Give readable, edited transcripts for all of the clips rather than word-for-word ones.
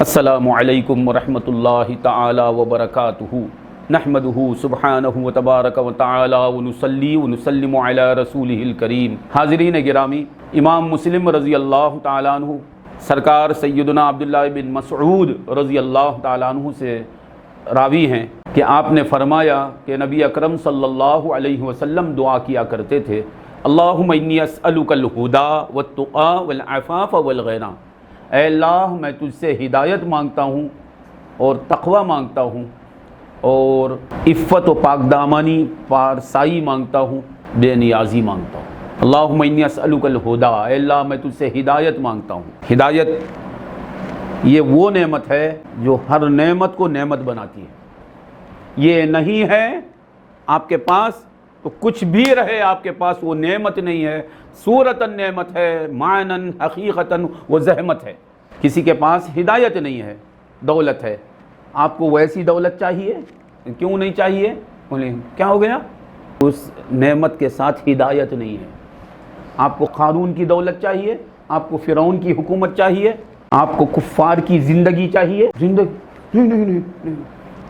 السلام علیکم ورحمۃ اللہ تعالی وبرکاتہ نحمدہ سبحانہ وتبارک وتعالی ونصلی ونسلم علی رسولہ الکریم۔ حاضرین گرامی، امام مسلم رضی اللہ تعالیٰ عنہ سرکار سیدنا عبداللہ بن مسعود رضی اللہ تعالیٰ عنہ سے راوی ہیں کہ آپ نے فرمایا کہ نبی اکرم صلی اللہ علیہ وسلم دعا کیا کرتے تھے، اللہم انی اسألک الہدی والتقی والعفاف والغنی، اے اللہ میں تجھ سے ہدایت مانگتا ہوں اور تقوی مانگتا ہوں اور عفت و پاک دامنی پارسائی مانگتا ہوں، بے نیازی مانگتا ہوں۔ اللہم انی اسألک الہدی، اے اللہ میں تجھ سے ہدایت مانگتا ہوں۔ ہدایت یہ وہ نعمت ہے جو ہر نعمت کو نعمت بناتی ہے۔ یہ نہیں ہے آپ کے پاس تو کچھ بھی رہے آپ کے پاس وہ نعمت نہیں ہے، صورتاً نعمت ہے، معناً حقیقتاً وہ زحمت ہے۔ کسی کے پاس ہدایت نہیں ہے، دولت ہے، آپ کو ویسی دولت چاہیے؟ کیوں نہیں چاہیے؟ بولیں کیا ہو گیا؟ اس نعمت کے ساتھ ہدایت نہیں ہے۔ آپ کو قارون کی دولت چاہیے؟ آپ کو فرعون کی حکومت چاہیے؟ آپ کو کفار کی زندگی چاہیے؟ زندگی نہیں،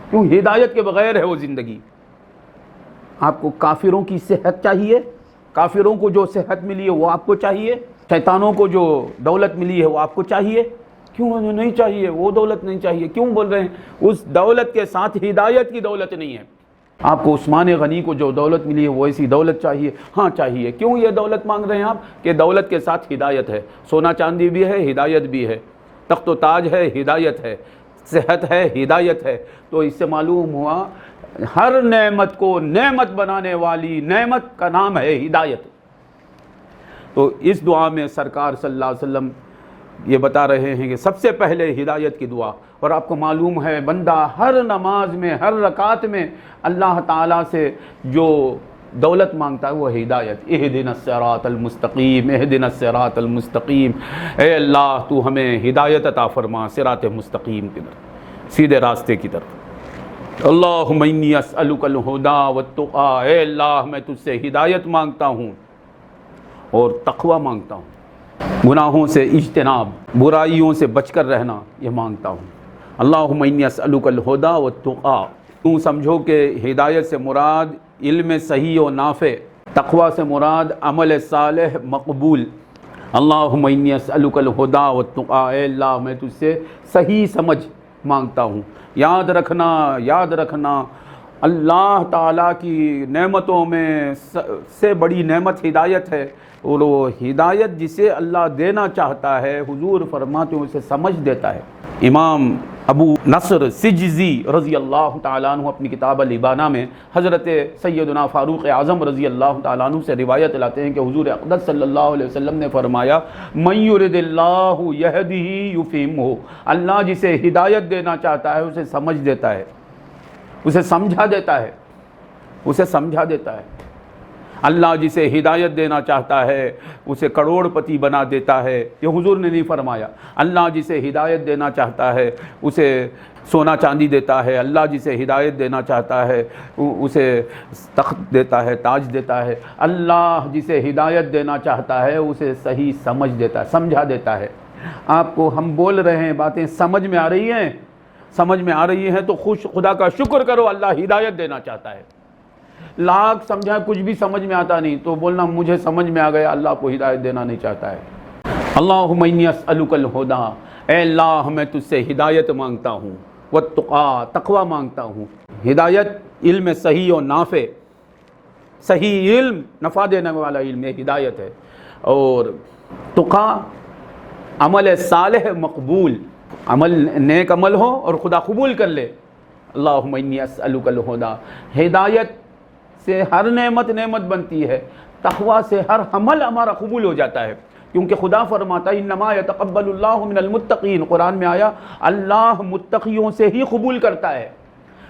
کیوں؟ ہدایت کے بغیر ہے وہ زندگی۔ آپ کو کافروں کی صحت چاہیے؟ کافروں کو جو صحت ملی ہے وہ آپ کو چاہیے؟ شیطانوں کو جو دولت ملی ہے وہ آپ کو چاہیے؟ کیوں نہیں چاہیے؟ وہ دولت نہیں چاہیے، کیوں بول رہے ہیں؟ اس دولت کے ساتھ ہدایت کی دولت نہیں ہے۔ آپ کو عثمان غنی کو جو دولت ملی ہے وہ ایسی دولت چاہیے؟ ہاں چاہیے۔ کیوں یہ دولت مانگ رہے ہیں آپ؟ کہ دولت کے ساتھ ہدایت ہے، سونا چاندی بھی ہے، ہدایت بھی ہے، تخت و تاج ہے، ہدایت ہے، صحت ہے، ہدایت ہے۔ تو اس سے معلوم ہوا ہر نعمت کو نعمت بنانے والی نعمت کا نام ہے ہدایت۔ تو اس دعا میں سرکار صلی اللہ علیہ وسلم یہ بتا رہے ہیں کہ سب سے پہلے ہدایت کی دعا، اور آپ کو معلوم ہے بندہ ہر نماز میں ہر رکعت میں اللہ تعالیٰ سے جو دولت مانگتا ہے وہ ہدایت۔ اہدنا الصراط المستقیم، اہدنا الصراط المستقیم، اے اللہ تو ہمیں ہدایت عطا فرما صراط مستقیم کی طرف، سیدھے راستے کی طرف۔ اللہم انی اسألک الہدی والتقی، اے اللہ میں تجھ سے ہدایت مانگتا ہوں اور تقوی مانگتا ہوں، گناہوں سے اجتناب، برائیوں سے بچ کر رہنا یہ مانگتا ہوں۔ اللہم انی اسألک الہدی والتقی، تم سمجھو کہ ہدایت سے مراد علم صحیح و نافع، تقوی سے مراد عمل صالح مقبول۔ اللہم انی اسألک الہدی والتقی، اے اللہ میں تجھ سے صحیح سمجھ مانگتا ہوں۔ یاد رکھنا اللہ تعالیٰ کی نعمتوں میں سے بڑی نعمت ہدایت ہے، اور وہ ہدایت جسے اللہ دینا چاہتا ہے حضور فرماتے ہیں اسے سمجھ دیتا ہے۔ امام ابو نصر سجزی رضی اللہ تعالیٰ عنہ اپنی کتاب الابانہ میں حضرت سیدنا فاروق اعظم رضی اللہ تعالیٰ عنہ سے روایت لاتے ہیں کہ حضور اقدس صلی اللہ علیہ وسلم نے فرمایا، من یرد اللہ یہدہ یفہمہ، اللہ جسے ہدایت دینا چاہتا ہے اسے سمجھ دیتا ہے، اسے سمجھا دیتا ہے، اسے سمجھا دیتا ہے۔ اللہ جسے ہدایت دینا چاہتا ہے اسے کروڑ پتی بنا دیتا ہے، یہ حضور نے نہیں فرمایا۔ اللہ جسے ہدایت دینا چاہتا ہے اسے سونا چاندی دیتا ہے، اللہ جسے ہدایت دینا چاہتا ہے اسے تخت دیتا ہے، تاج دیتا ہے، اللہ جسے ہدایت دینا چاہتا ہے اسے صحیح سمجھ دیتا ہے، سمجھا دیتا ہے۔ آپ کو ہم بول رہے ہیں باتیں سمجھ میں آ رہی ہیں؟ سمجھ میں آ رہی ہیں تو خدا کا شکر کرو، اللہ ہدایت دینا چاہتا ہے۔ لاکھ سمجھا کچھ بھی سمجھ میں آتا نہیں تو بولنا مجھے سمجھ میں آ گیا، اللہ کو ہدایت دینا نہیں چاہتا ہے۔ اللہم انی اسألک الہدی، اے اللہ میں تجھ سے ہدایت مانگتا ہوں، والتقی، تقوی مانگتا ہوں۔ ہدایت علم صحیح و نافع، صحیح علم، نفع دینے والا علم یہ ہدایت ہے، اور تقی عمل صالح مقبول، عمل نیک عمل ہو اور خدا قبول کر لے۔ اللہم انی اسألک الہدی، ہدایت سے ہر نعمت بنتی ہے، تقوی سے ہر عمل ہمارا قبول ہو جاتا ہے، کیونکہ خدا فرماتا ہے انما یتقبل اللہ من المتقین، قرآن میں آیا اللہ متقیوں سے ہی قبول کرتا ہے۔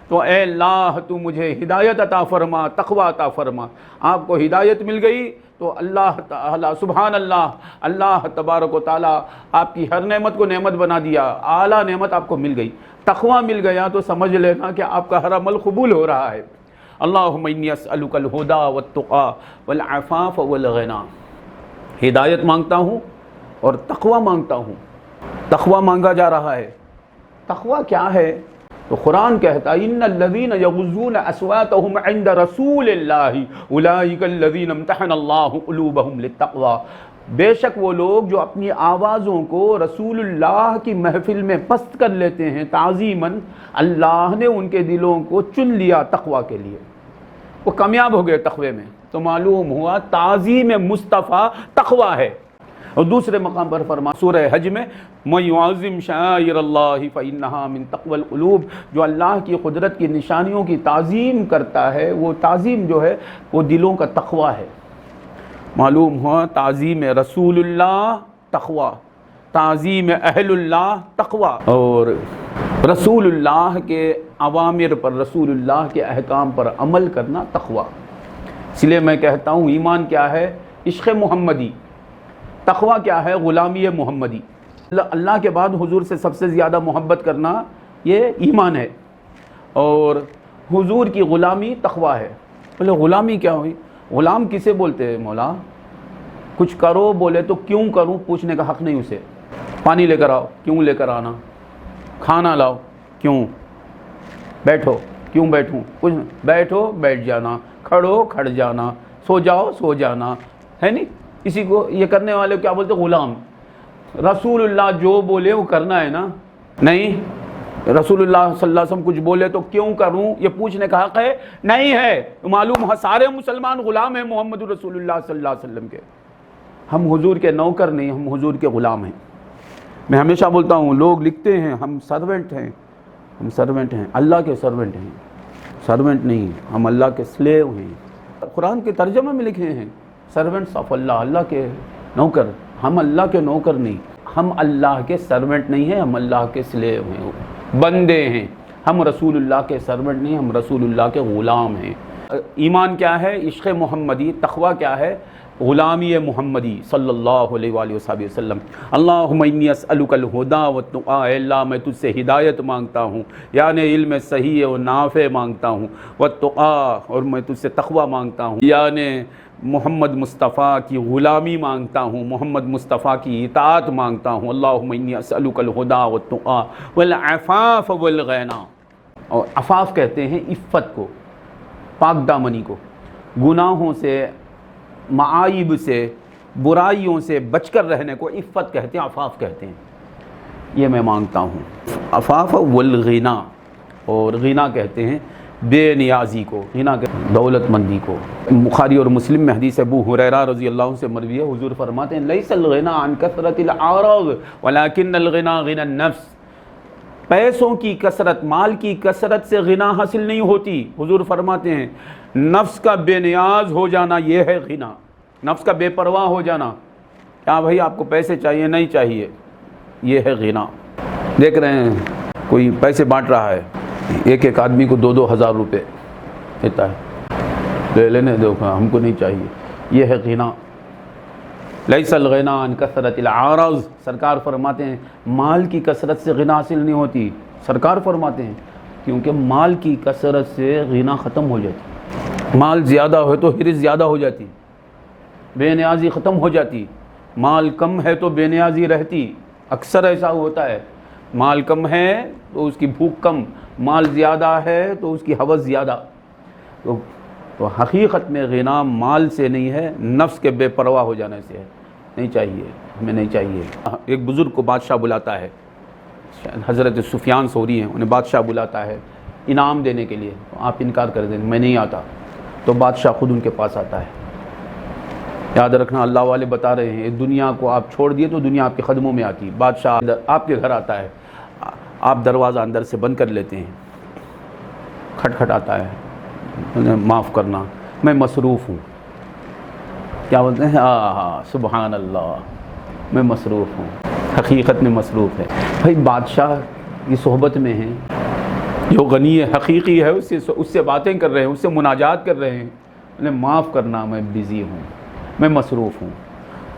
تو اے اللہ تو مجھے ہدایت عطا فرما، تقوی عطا فرما۔ آپ کو ہدایت مل گئی تو اللہ تعالیٰ سبحان اللہ، اللہ تبارک و تعالیٰ آپ کی ہر نعمت کو نعمت بنا دیا، اعلیٰ نعمت آپ کو مل گئی۔ تقوی مل گیا تو سمجھ لینا کہ آپ کا ہر عمل قبول ہو رہا ہے۔ اللہم انی اسألک الہدی والتقی والعفاف والغنی، ہدایت مانگتا ہوں اور تقوی مانگتا ہوں۔ تقوی مانگا جا رہا ہے، تقوی کیا ہے؟ تو قرآن کہتا ہے ان الذین یغضون اصواتهم عند رسول اللہ اولئک الذین امتحن اللہ قلوبہم للتقوی، بے شک وہ لوگ جو اپنی آوازوں کو رسول اللہ کی محفل میں پست کر لیتے ہیں تعظیماً، اللہ نے ان کے دلوں کو چن لیا تقوی کے لیے، وہ کامیاب ہو گئے تقوی میں۔ تو معلوم ہوا تعظیم مصطفیٰ تقوی ہے۔ اور دوسرے مقام پر فرما سورہ حج میں مَن یعظم شعائر اللہ فإنہا من تقوی القلوب، جو اللہ کی قدرت کی نشانیوں کی تعظیم کرتا ہے، وہ تعظیم جو ہے وہ دلوں کا تقوی ہے۔ معلوم ہوا تعظیم رسول اللہ تقوی، تعظیم اہل اللہ تقوی، اور رسول اللہ کے اوامر پر، رسول اللہ کے احکام پر عمل کرنا تقوی۔ اس لیے میں کہتا ہوں ایمان کیا ہے؟ عشق محمدی۔ تقوی کیا ہے؟ غلامی محمدی۔ اللہ کے بعد حضور سے سب سے زیادہ محبت کرنا یہ ایمان ہے، اور حضور کی غلامی تقوی ہے۔ بولے غلامی کیا ہوئی؟ غلام کسے بولتے ہیں مولا؟ کچھ کرو بولے تو کیوں کروں پوچھنے کا حق نہیں اسے۔ پانی لے کر آؤ، کیوں لے کر آنا؟ کھانا لاؤ، کیوں؟ بیٹھو، کیوں بیٹھوں؟ کچھ بیٹھو بیٹھ جانا، کھڑو کھڑ جانا، سو جاؤ سو جانا، ہے نہیں؟ اسی کو یہ کرنے والے کیا بولتے؟ غلام۔ رسول اللہ جو بولے وہ کرنا ہے نا؟ نہیں، رسول اللہ صلی اللہ علیہ وسلم کچھ بولے تو کیوں کروں یہ پوچھنے کا حق ہے؟ نہیں ہے۔ معلوم ہے سارے مسلمان غلام ہیں محمد رسول اللہ صلی اللہ علیہ وسلم کے۔ ہم حضور کے نوکر نہیں، ہم حضور کے غلام ہیں۔ میں ہمیشہ بولتا ہوں، لوگ لکھتے ہیں ہم سرونٹ ہیں، ہم سرونٹ ہیں، اللہ کے سرونٹ ہیں، سرونٹ نہیں، ہم اللہ کے سلیو ہیں۔ قرآن کے ترجمے میں لکھے ہیں سرونٹس آف اللہ، اللہ کے نوکر۔ ہم اللہ کے نوکر نہیں، ہم اللہ کے سرونٹ نہیں ہیں، ہم اللہ کے سلیو ہیں، بندے ہیں۔ ہم رسول اللہ کے سرونٹ نہیں، ہم رسول اللہ کے غلام ہیں۔ ایمان کیا ہے؟ عشق محمدی۔ تقوی کیا ہے؟ غلامی محمدی صلی اللہ علیہ وآلہ وسلم۔ اللہم انی اسألک الہدی والتقی، اے اللہ میں تجھ سے ہدایت مانگتا ہوں، یعنی علم صحیح و نافع مانگتا ہوں، والتقی اور میں تجھ سے تقوی مانگتا ہوں، یعنی محمد مصطفیٰ کی غلامی مانگتا ہوں، محمد مصطفیٰ کی اطاعت مانگتا ہوں۔ اللہم انی اسألک الہدی والتقی والعفاف والغنی۔ اور عفاف کہتے ہیں عفت کو، پاک دامنی کو، گناہوں سے، معائب سے، برائیوں سے بچ کر رہنے کو عفت کہتے ہیں، عفاف کہتے ہیں۔ یہ میں مانگتا ہوں۔ عفاف والغنا، اور غنا کہتے ہیں بے نیازی کو، غنا کہتے ہیں دولت مندی کو۔ بخاری اور مسلم میں حدیث ابو ہریرہ رضی اللہ عنہ سے مروی ہے، حضور فرماتے ہیں لیس الغنا عن کثرت العراض ولکن الغنا غنى النفس۔ پیسوں کی کثرت، مال کی کثرت سے غنا حاصل نہیں ہوتی۔ حضور فرماتے ہیں نفس کا بے نیاز ہو جانا یہ ہے غنا، نفس کا بے پرواہ ہو جانا۔ کیا بھائی آپ کو پیسے چاہیے؟ نہیں چاہیے، یہ ہے غنا۔ دیکھ رہے ہیں کوئی پیسے بانٹ رہا ہے، ایک ایک آدمی کو 2,000 روپے دیتا ہے، لے لینے دو، ہم کو نہیں چاہیے، یہ ہے غنا۔ لیس الغنا عن کثرت العراض، سرکار فرماتے ہیں مال کی کثرت سے غنا حاصل نہیں ہوتی۔ سرکار فرماتے ہیں کیونکہ مال کی کثرت سے غنا ختم ہو جاتی، مال زیادہ ہو تو حرص زیادہ ہو جاتی، بے نیازی ختم ہو جاتی۔ مال کم ہے تو بے نیازی رہتی، اکثر ایسا ہوتا ہے، مال کم ہے تو اس کی بھوک کم، مال زیادہ ہے تو اس کی ہوس زیادہ۔ تو حقیقت میں غنا مال سے نہیں ہے، نفس کے بے پرواہ ہو جانے سے ہے۔ نہیں چاہیے، ہمیں نہیں چاہیے۔ ایک بزرگ کو بادشاہ بلاتا ہے، حضرت سفیان ثوری ہیں، انہیں بادشاہ بلاتا ہے انعام دینے کے لیے، آپ انکار کر دیں میں نہیں آتا، تو بادشاہ خود ان کے پاس آتا ہے۔ یاد رکھنا اللہ والے بتا رہے ہیں دنیا کو آپ چھوڑ دیے تو دنیا آپ کے قدموں میں آتی۔ بادشاہ آپ کے گھر آتا ہے، آپ دروازہ اندر سے بند کر لیتے ہیں، کھٹکھٹاتا ہے، انہیں معاف کرنا، میں مصروف ہوں۔ کیا بولتے ہیں؟ ہاں سبحان اللہ، میں مصروف ہوں، حقیقت میں مصروف ہے۔ بھائی بادشاہ کی صحبت میں ہیں، جو غنی حقیقی ہے اس سے باتیں کر رہے ہیں، اس سے مناجات کر رہے ہیں، انہیں معاف کرنا، میں بزی ہوں، میں مصروف ہوں۔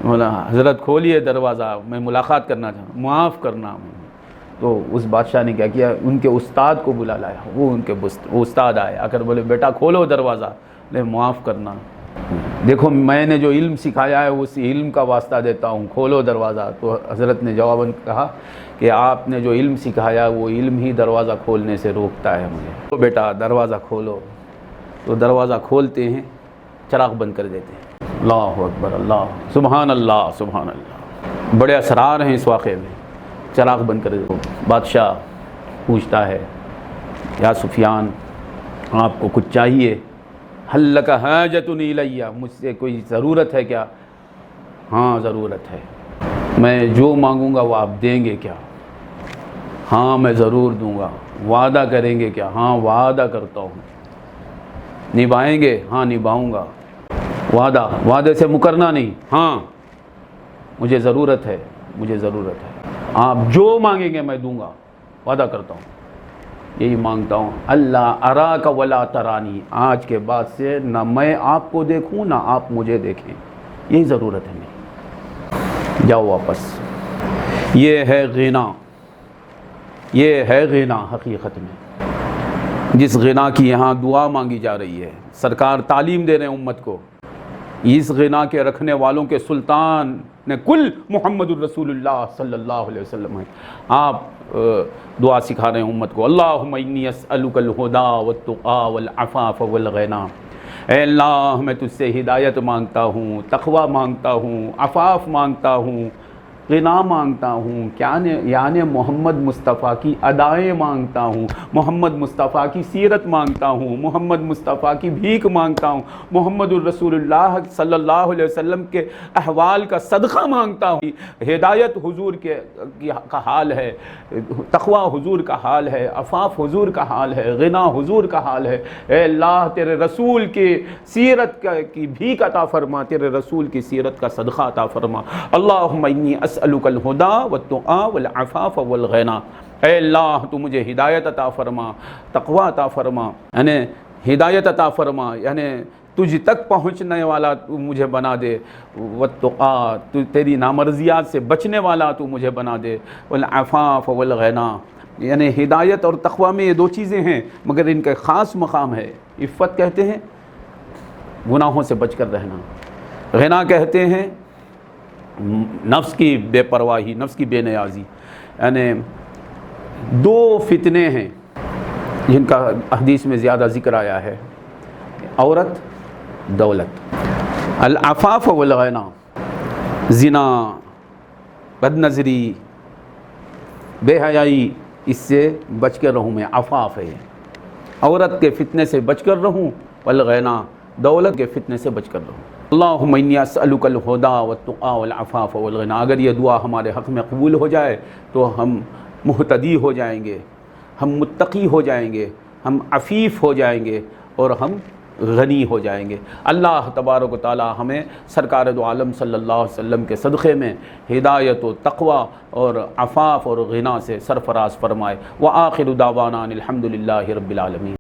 بولا حضرت کھولیے دروازہ، میں ملاقات کرنا چاہوں، معاف کرنا۔ تو اس بادشاہ نے کیا کیا؟ ان کے استاد کو بلا لایا، وہ ان کے استاد آئے، آ کر بولے بیٹا کھولو دروازہ، میں معاف کرنا، دیکھو میں نے جو علم سکھایا ہے اس علم کا واسطہ دیتا ہوں، کھولو دروازہ۔ تو حضرت نے جواباً کہا کہ آپ نے جو علم سکھایا وہ علم ہی دروازہ کھولنے سے روکتا ہے مجھے۔ تو بیٹا دروازہ کھولو، تو دروازہ کھولتے ہیں، چراغ بند کر دیتے ہیں۔ اللہ اکبر، اللہ سبحان اللہ سبحان اللہ۔ بڑے اسرار ہیں اس واقعے میں۔ چراغ بند کر دیتے۔ بادشاہ پوچھتا ہے یا سفیان آپ کو کچھ چاہیے؟ حل لک حاجۃ الیہ، مجھ سے کوئی ضرورت ہے کیا؟ ہاں ضرورت ہے، میں جو مانگوں گا وہ آپ دیں گے کیا؟ ہاں میں ضرور دوں گا۔ وعدہ کریں گے کیا؟ ہاں وعدہ کرتا ہوں۔ نبھائیں گے؟ ہاں نبھاؤں گا۔ وعدے سے مکرنا نہیں۔ ہاں مجھے ضرورت ہے، مجھے ضرورت ہے، آپ جو مانگیں گے میں دوں گا، وعدہ کرتا ہوں، یہی مانگتا ہوں۔ اللہ اراک ولا ترانی، آج کے بعد سے نہ میں آپ کو دیکھوں نہ آپ مجھے دیکھیں، یہی ضرورت ہے میری، جاؤ واپس۔ یہ ہے غنا، یہ ہے غنا حقیقت میں، جس غنا کی یہاں دعا مانگی جا رہی ہے۔ سرکار تعلیم دے رہے ہیں امت کو، اس غنا کے رکھنے والوں کے سلطان نے کل محمد الرسول اللہ صلی اللہ علیہ وسلم ہے۔ آپ دعا سکھا رہے ہیں امت کو، اللہم انی اسألک الہدی والتقی والعفاف والغنی، اے اللہ میں تجھ سے ہدایت مانگتا ہوں، تقوی مانگتا ہوں، عفاف مانگتا ہوں، غنا مانگتا ہوں، یعنی محمد مصطفیٰ کی ادائیں مانگتا ہوں، محمد مصطفیٰ کی سیرت مانگتا ہوں، محمد مصطفیٰ کی بھیک مانگتا ہوں، محمد الرسول اللہ صلی اللہ علیہ وسلم کے احوال کا صدقہ مانگتا ہوں۔ ہدایت حضور کا حال ہے، تقوی حضور کا حال ہے، عفاف حضور کا حال ہے، غنا حضور کا حال ہے۔ اے اللہ تیرے رسول کی سیرت کی بھیک عطا فرما، تیرے رسول کی سیرت کا صدقہ عطا فرما۔ اللہم انی اسألک الہدی والتقی والعفاف والغنی، اے اللہ تو مجھے ہدایت عطا فرما، تقوی عطا فرما، یعنی ہدایت عطا فرما، یعنی تجھ تک پہنچنے والا تو مجھے بنا دے، والتقی تو تیری نامرضیات سے بچنے والا تو مجھے بنا دے، والعفاف والغنی، یعنی ہدایت اور تقوی میں یہ دو چیزیں ہیں مگر ان کا خاص مقام ہے۔ عفت کہتے ہیں گناہوں سے بچ کر رہنا، غنا کہتے ہیں نفس کی بے پرواہی، نفس کی بے نیازی۔ یعنی دو فتنے ہیں جن کا حدیث میں زیادہ ذکر آیا ہے، عورت، دولت۔ العفاف والغنا، زنا، بد نظری، بے حیائی، اس سے بچ کر رہوں میں، عفاف ہے یہ۔ عورت کے فتنے سے بچ کر رہوں، والغنا دولت کے فتنے سے بچ کر رہوں۔ اللہم انی اسألک الہدی والتقی والعفاف والغنی۔ اگر یہ دعا ہمارے حق میں قبول ہو جائے تو ہم مہتدی ہو جائیں گے، ہم متقی ہو جائیں گے، ہم عفیف ہو جائیں گے اور ہم غنی ہو جائیں گے۔ اللہ تبارک و تعالی ہمیں سرکار دو عالم صلی اللہ علیہ وسلم کے صدقے میں ہدایت و تقوی اور عفاف اور غنا سے سرفراز فرمائے۔ وآخر دعوانا الحمد للہ رب العالمین۔